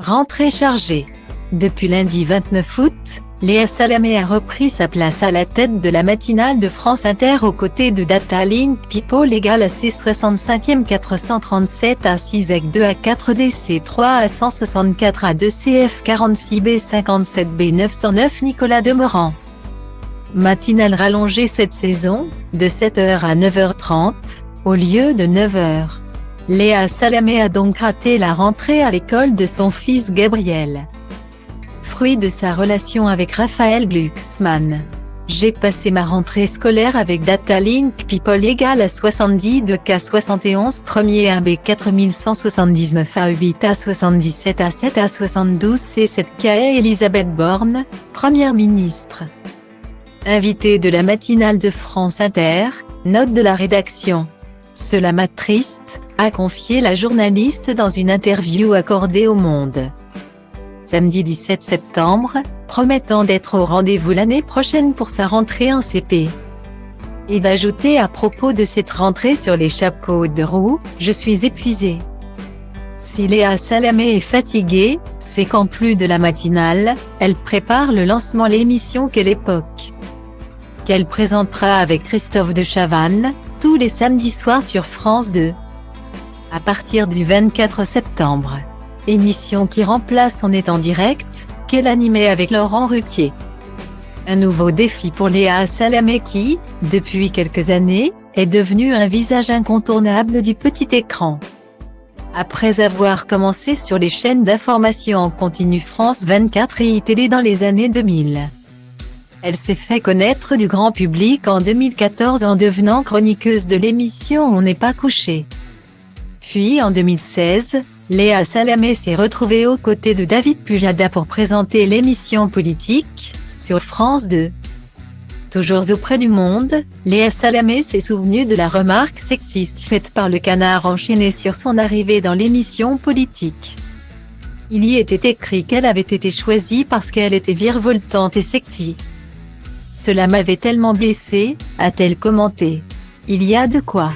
Rentrée chargée. Depuis lundi 29 août, Léa Salamé a repris sa place à la tête de la matinale de France Inter aux côtés de Data Link People égale à C65e 437 à 6 EC 2 à 4 DC 3 à 164 à 2 CF 46 B 57 B 909 Nicolas Demorand. Matinale rallongée cette saison, de 7h à 9h30, au lieu de 9h. Léa Salamé a donc raté la rentrée à l'école de son fils Gabriel. Fruit de sa relation avec Raphaël Glucksmann. J'ai passé ma rentrée scolaire avec Data Link People égale à 70 de K 71 premier AB 4179 A 8 A 77 A 7 A 72 C 7 K Elisabeth Borne, Première ministre. Invitée de la matinale de France Inter, note de la rédaction. Cela m'a triste, a confié la journaliste dans une interview accordée au Monde. Samedi 17 septembre, promettant d'être au rendez-vous l'année prochaine pour sa rentrée en CP. Et d'ajouter à propos de cette rentrée sur les chapeaux de roue, je suis épuisée. Si Léa Salamé est fatiguée, c'est qu'en plus de la matinale, elle prépare le lancement de l'émission Quelle époque, qu'elle présentera avec Christophe de Chavannes, tous les samedis soirs sur France 2. À partir du 24 septembre. Émission qui remplace On est en direct, qu'elle animait avec Laurent Ruquier. Un nouveau défi pour Léa Salamé qui, depuis quelques années, est devenue un visage incontournable du petit écran. Après avoir commencé sur les chaînes d'information en continu France 24 et iTélé dans les années 2000. Elle s'est fait connaître du grand public en 2014 en devenant chroniqueuse de l'émission On n'est pas couché. Puis en 2016, Léa Salamé s'est retrouvée aux côtés de David Pujada pour présenter l'émission politique, sur France 2. Toujours auprès du Monde, Léa Salamé s'est souvenue de la remarque sexiste faite par le Canard enchaîné sur son arrivée dans l'émission politique. Il y était écrit qu'elle avait été choisie parce qu'elle était virevoltante et sexy. Cela m'avait tellement blessée, a-t-elle commenté. Il y a de quoi.